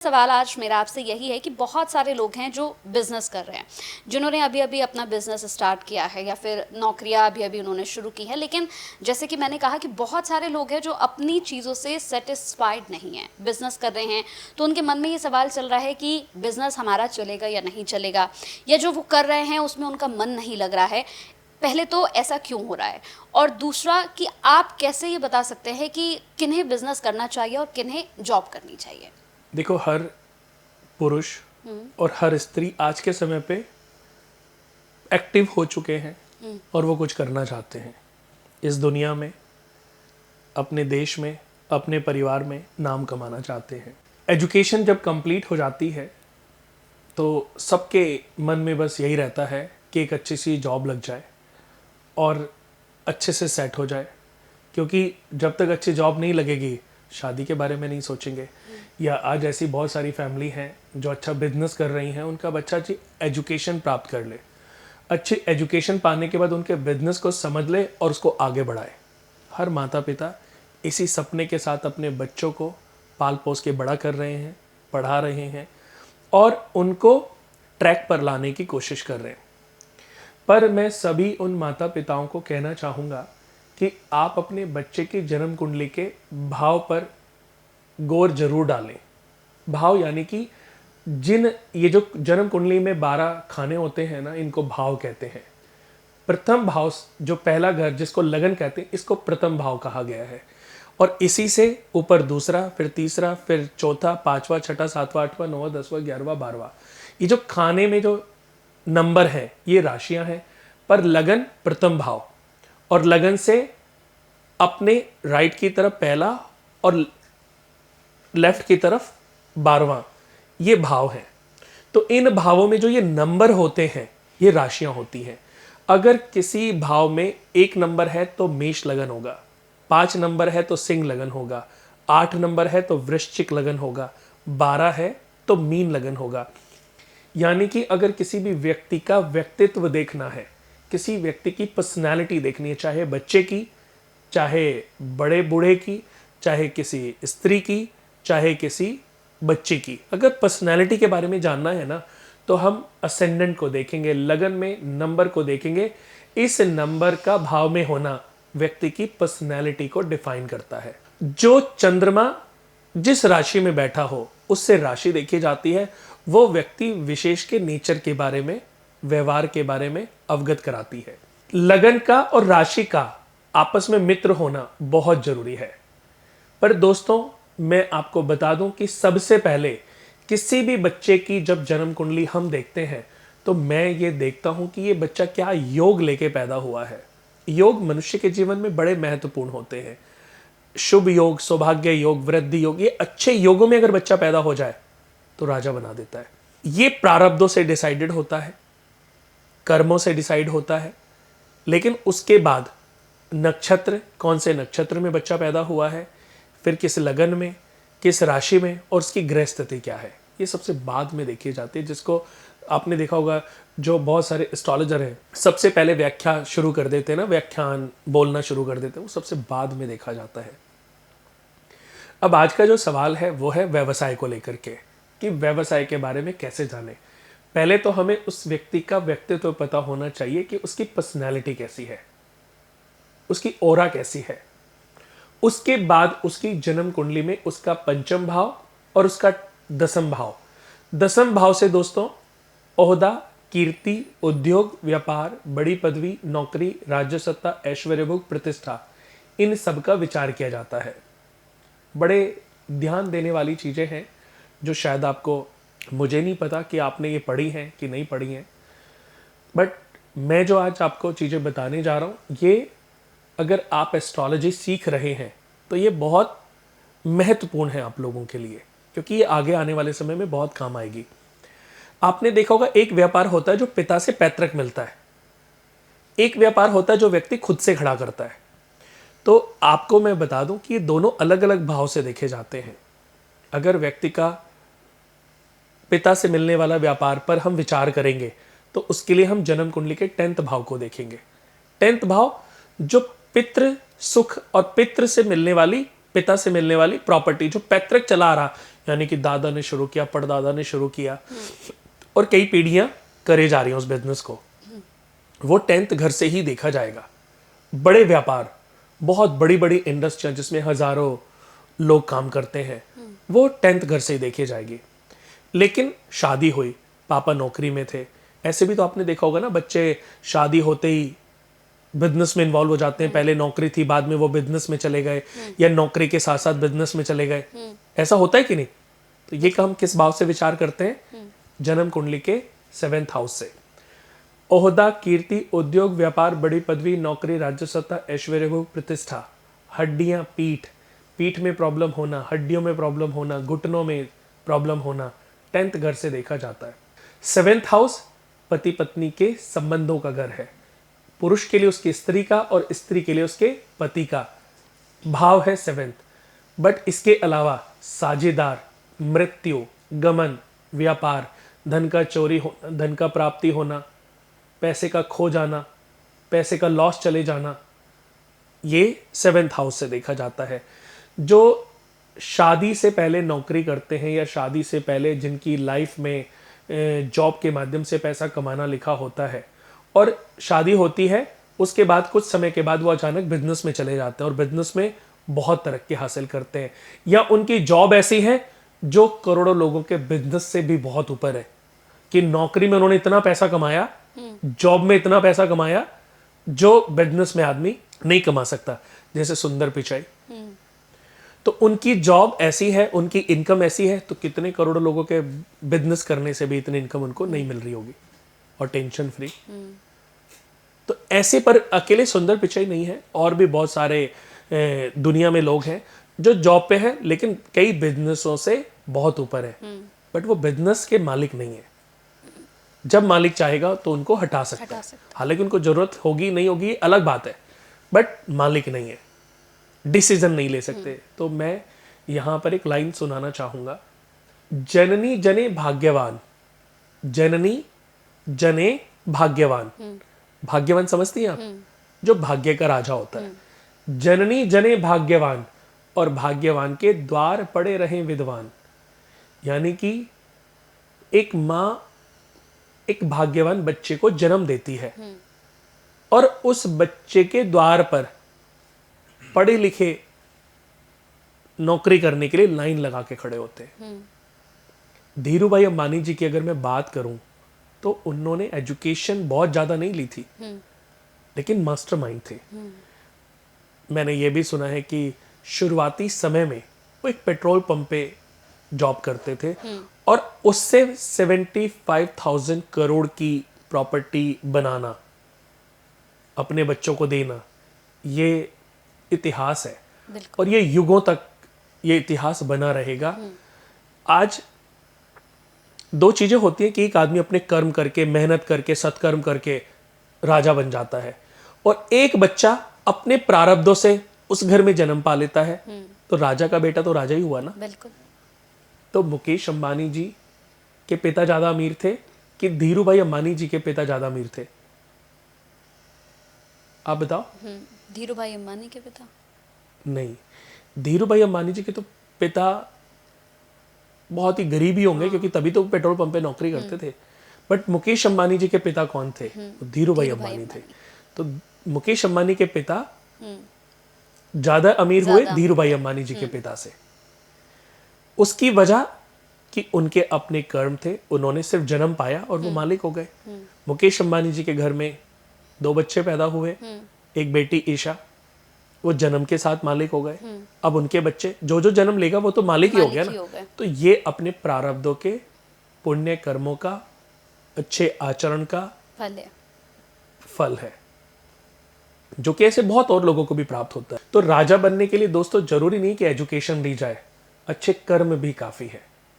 सवाल आज मेरा आपसे यही है कि बहुत सारे लोग हैं जो बिज़नेस कर रहे हैं, जिन्होंने अभी अभी अपना बिज़नेस स्टार्ट किया है या फिर नौकरियां अभी अभी उन्होंने शुरू की है। लेकिन जैसे कि मैंने कहा कि बहुत सारे लोग हैं जो अपनी चीज़ों से सेटिस्फाइड नहीं हैं, बिज़नेस कर रहे हैं तो उनके मन में ये सवाल चल रहा है कि बिज़नेस हमारा चलेगा या नहीं चलेगा, या जो वो कर रहे हैं उसमें उनका मन नहीं लग रहा है। पहले तो ऐसा क्यों हो रहा है, और दूसरा कि आप कैसे ये बता सकते हैं कि किन्हें बिज़नेस करना चाहिए और किन्हें जॉब करनी चाहिए। देखो, हर पुरुष और हर स्त्री आज के समय पे एक्टिव हो चुके हैं और वो कुछ करना चाहते हैं इस दुनिया में, अपने देश में, अपने परिवार में नाम कमाना चाहते हैं। एजुकेशन जब कंप्लीट हो जाती है तो सबके मन में बस यही रहता है कि एक अच्छी सी जॉब लग जाए और अच्छे से सेट हो जाए, क्योंकि जब तक अच्छी जॉब नहीं लगेगी शादी के बारे में नहीं सोचेंगे। या आज ऐसी बहुत सारी फैमिली हैं जो अच्छा बिजनेस कर रही हैं, उनका बच्चा अच्छी एजुकेशन प्राप्त कर ले, अच्छी एजुकेशन पाने के बाद उनके बिजनेस को समझ ले और उसको आगे बढ़ाए। हर माता पिता इसी सपने के साथ अपने बच्चों को पाल पोस के बड़ा कर रहे हैं, पढ़ा रहे हैं और उनको ट्रैक पर लाने की कोशिश कर रहे हैं। पर मैं सभी उन माता पिताओं को कहना चाहूँगा कि आप अपने बच्चे की जन्म कुंडली के भाव पर गौर जरूर डालें। भाव यानी कि ये जो जन्म कुंडली में 12 खाने होते हैं ना, इनको भाव कहते हैं। प्रथम भाव, जो पहला घर जिसको लगन कहते हैं, इसको प्रथम भाव कहा गया है। और इसी से ऊपर दूसरा, फिर तीसरा, फिर चौथा, पांचवा, छठा, सातवां, आठवां, नौवां, 10वां, 11वां, 12वां, ये जो खाने में जो नंबर है ये राशियां हैं। पर लगन प्रथम भाव, और लगन से अपने राइट की तरफ पहला और लेफ्ट की तरफ 12वां, ये भाव है। तो इन भावों में जो ये नंबर होते हैं ये राशियां होती हैं। अगर किसी भाव में 1 नंबर है तो मेष लगन होगा, 5 नंबर है तो सिंह लगन होगा, 8 नंबर है तो वृश्चिक लगन होगा, 12 है तो मीन लगन होगा। यानी कि अगर किसी भी व्यक्ति का व्यक्तित्व देखना है, किसी व्यक्ति की पर्सनैलिटी देखनी है, चाहे बच्चे की, चाहे बड़े बूढ़े की, चाहे किसी स्त्री की, चाहे किसी बच्चे की, अगर पर्सनैलिटी के बारे में जानना है ना, तो हम असेंडेंट को देखेंगे, लगन में नंबर को देखेंगे। इस नंबर का भाव में होना व्यक्ति की पर्सनैलिटी को डिफाइन करता है। जो चंद्रमा जिस राशि में बैठा हो उससे राशि देखी जाती है, वो व्यक्ति विशेष के नेचर के बारे में, व्यवहार के बारे में अवगत कराती है। लगन का और राशि का आपस में मित्र होना बहुत जरूरी है। पर दोस्तों, मैं आपको बता दूं कि सबसे पहले किसी भी बच्चे की जब जन्म कुंडली हम देखते हैं तो मैं ये देखता हूं कि ये बच्चा क्या योग लेके पैदा हुआ है। योग मनुष्य के जीवन में बड़े महत्वपूर्ण होते हैं। शुभ योग, सौभाग्य योग, वृद्धि योग, ये अच्छे योगों में अगर बच्चा पैदा हो जाए तो राजा बना देता है। ये प्रारब्धों से डिसाइडेड होता है, कर्मों से डिसाइड होता है। लेकिन उसके बाद नक्षत्र, कौन से नक्षत्र में बच्चा पैदा हुआ है, फिर किस लगन में, किस राशि में, और उसकी ग्रह स्थिति क्या है, ये सबसे बाद में देखी जाती है। जिसको आपने देखा होगा, जो बहुत सारे एस्ट्रोलॉजर हैं सबसे पहले व्याख्या शुरू कर देते हैं ना, व्याख्यान बोलना शुरू कर देते हैं, वो सबसे बाद में देखा जाता है। अब आज का जो सवाल है वो है व्यवसाय को लेकर के, कि व्यवसाय के बारे में कैसे जाने। पहले तो हमें उस व्यक्ति का व्यक्तित्व पता होना चाहिए कि उसकी पर्सनैलिटी कैसी है, उसकी ओरा कैसी है। उसके बाद उसकी जन्म कुंडली में उसका पंचम भाव और उसका दसम भाव। दसम भाव से दोस्तों ओहदा, कीर्ति, उद्योग, व्यापार, बड़ी पदवी, नौकरी, राज्य सत्ता, ऐश्वर्य भोग, प्रतिष्ठा, इन सब का विचार किया जाता है। बड़े ध्यान देने वाली चीजें हैं जो शायद आपको, मुझे नहीं पता कि आपने ये पढ़ी हैं कि नहीं पढ़ी हैं, बट मैं जो आज आपको चीजें बताने जा रहा हूं, ये अगर आप एस्ट्रोलॉजी सीख रहे हैं तो ये बहुत महत्वपूर्ण है आप लोगों के लिए, क्योंकि ये आगे आने वाले समय में बहुत काम आएगी। आपने देखा होगा, एक व्यापार होता है जो पिता से पैतृक मिलता है, एक व्यापार होता है जो व्यक्ति खुद से खड़ा करता है। तो आपको मैं बता दूं कि ये दोनों अलग अलग भाव से देखे जाते हैं। अगर व्यक्ति का पिता से मिलने वाला व्यापार पर हम विचार करेंगे तो उसके लिए हम जन्म कुंडली के 10th भाव को देखेंगे। 10th भाव जो पितृ सुख और पितृ से मिलने वाली, पिता से मिलने वाली प्रॉपर्टी, जो पैतृक चला आ रहा, यानी कि दादा ने शुरू किया, परदादा ने शुरू किया और कई पीढ़ियां करे जा रही हैं उस बिजनेस को, वो 10th घर से ही देखा जाएगा। बड़े व्यापार, बहुत बड़ी बड़ी इंडस्ट्रियां जिसमें हजारों लोग काम करते हैं, वो 10th घर से ही देखी जाएगी। लेकिन शादी हुई, पापा नौकरी में थे, ऐसे भी तो आपने देखा होगा ना, बच्चे शादी होते ही बिजनेस में इन्वॉल्व हो जाते हैं। पहले नौकरी थी, बाद में वो बिजनेस में चले गए, या नौकरी के साथ साथ बिजनेस में चले गए। ऐसा होता है कि नहीं? तो ये हम किस भाव से विचार करते हैं? जन्म कुंडली के 7th हाउस से। ओहदा, कीर्ति, उद्योग, व्यापार, बड़ी पदवी, नौकरी, राज्य सत्ता, ऐश्वर्य, भोग, प्रतिष्ठा, हड्डियां, पीठ, पीठ में प्रॉब्लम होना, हड्डियों में प्रॉब्लम होना, घुटनों में प्रॉब्लम होना, 10th घर से देखा जाता है। 7th हाउस पति पत्नी के संबंधों का घर है। पुरुष के लिए उसकी स्त्री का और स्त्री के लिए उसके पति का भाव है 7th। बट इसके अलावा साझेदार, मृत्यु, गमन, व्यापार, धन का चोरी होना, धन का प्राप्ति होना, पैसे का खो जाना, पैसे का लॉस चले जाना, ये 7th हाउस से देखा जाता है। जो शादी से पहले नौकरी करते हैं या शादी से पहले जिनकी लाइफ में जॉब के माध्यम से पैसा कमाना लिखा होता है और शादी होती है, उसके बाद कुछ समय के बाद वो अचानक बिजनेस में चले जाते हैं और बिजनेस में बहुत तरक्की हासिल करते हैं, या उनकी जॉब ऐसी है जो करोड़ों लोगों के बिजनेस से भी बहुत ऊपर है, कि नौकरी में उन्होंने इतना पैसा कमाया, जॉब में इतना पैसा कमाया जो बिजनेस में आदमी नहीं कमा सकता। जैसे सुंदर पिचाई, तो उनकी जॉब ऐसी है, उनकी इनकम ऐसी है, तो कितने करोड़ों लोगों के बिजनेस करने से भी इतनी इनकम उनको नहीं मिल रही होगी, और टेंशन फ्री। तो ऐसे पर अकेले सुंदर पिचाई नहीं है, और भी बहुत सारे दुनिया में लोग हैं जो जॉब पे हैं लेकिन कई बिजनेसों से बहुत ऊपर है, बट वो बिजनेस के मालिक नहीं है। जब मालिक चाहेगा तो उनको हटा सकता है, हालांकि उनको जरूरत होगी नहीं होगी अलग बात है, बट मालिक नहीं है, डिसीजन नहीं ले सकते। तो मैं यहां पर एक लाइन सुनाना चाहूंगा। जननी जने भाग्यवान, जननी जने भाग्यवान। भाग्यवान समझती हैं आप? जो भाग्य का राजा होता है। जननी जने भाग्यवान, और भाग्यवान के द्वार पड़े रहे विद्वान। यानी कि एक मां एक भाग्यवान बच्चे को जन्म देती है और उस बच्चे के द्वार पर पढ़े लिखे नौकरी करने के लिए लाइन लगा के खड़े होते हैं। धीरू भाई अंबानी जी की अगर मैं बात करूं तो उन्होंने एजुकेशन बहुत ज्यादा नहीं ली थी, लेकिन मास्टरमाइंड थे। मैंने ये भी सुना है कि शुरुआती समय में वो एक पेट्रोल पंप पे जॉब करते थे और उससे 75,000 करोड़ की प्रॉपर्टी बनाना, अपने बच्चों को देना, ये इतिहास है और ये युगों तक ये इतिहास बना रहेगा। आज दो चीजें होती हैं कि एक आदमी अपने कर्म करके, मेहनत करके, सत्कर्म करके राजा बन जाता है, और एक बच्चा अपने प्रारब्धों से उस घर में जन्म पा लेता है, तो राजा का बेटा तो राजा ही हुआ ना। बिल्कुल। तो मुकेश अंबानी जी के पिता ज्यादा अमीर थे कि धीरू भाई अंबानी जी के पिता ज्यादा अमीर थे? आप बताओ। धीरू भाई अंबानी के पिता? नहीं, धीरू भाई अंबानी जी के तो पिता बहुत ही गरीब ही होंगे, क्योंकि तभी तो पेट्रोल पंप पे नौकरी करते थे। बट मुकेश अंबानी जी के पिता कौन थे? धीरू भाई अंबानी थे। तो मुकेश अंबानी के पिता ज्यादा अमीर हुए धीरू भाई अंबानी जी के पिता से। उसकी वजह कि उनके अपने कर्म थे, उन्होंने सिर्फ जन्म पाया और वो मालिक हो गए। मुकेश अंबानी जी के घर में 2 बच्चे पैदा हुए, एक बेटी ईशा, वो जन्म के साथ मालिक हो गए। अब उनके बच्चे जो जो जन्म लेगा वो तो मालिक ही हो गया ना। तो ये अपने प्रारब्धों के, पुण्य कर्मों का, अच्छे आचरण का फल है, जो कि ऐसे बहुत और लोगों को भी प्राप्त होता है। तो राजा बनने के लिए दोस्तों जरूरी नहीं कि एजुकेशन दी जाए, अच्छे कर्म भी काफी है।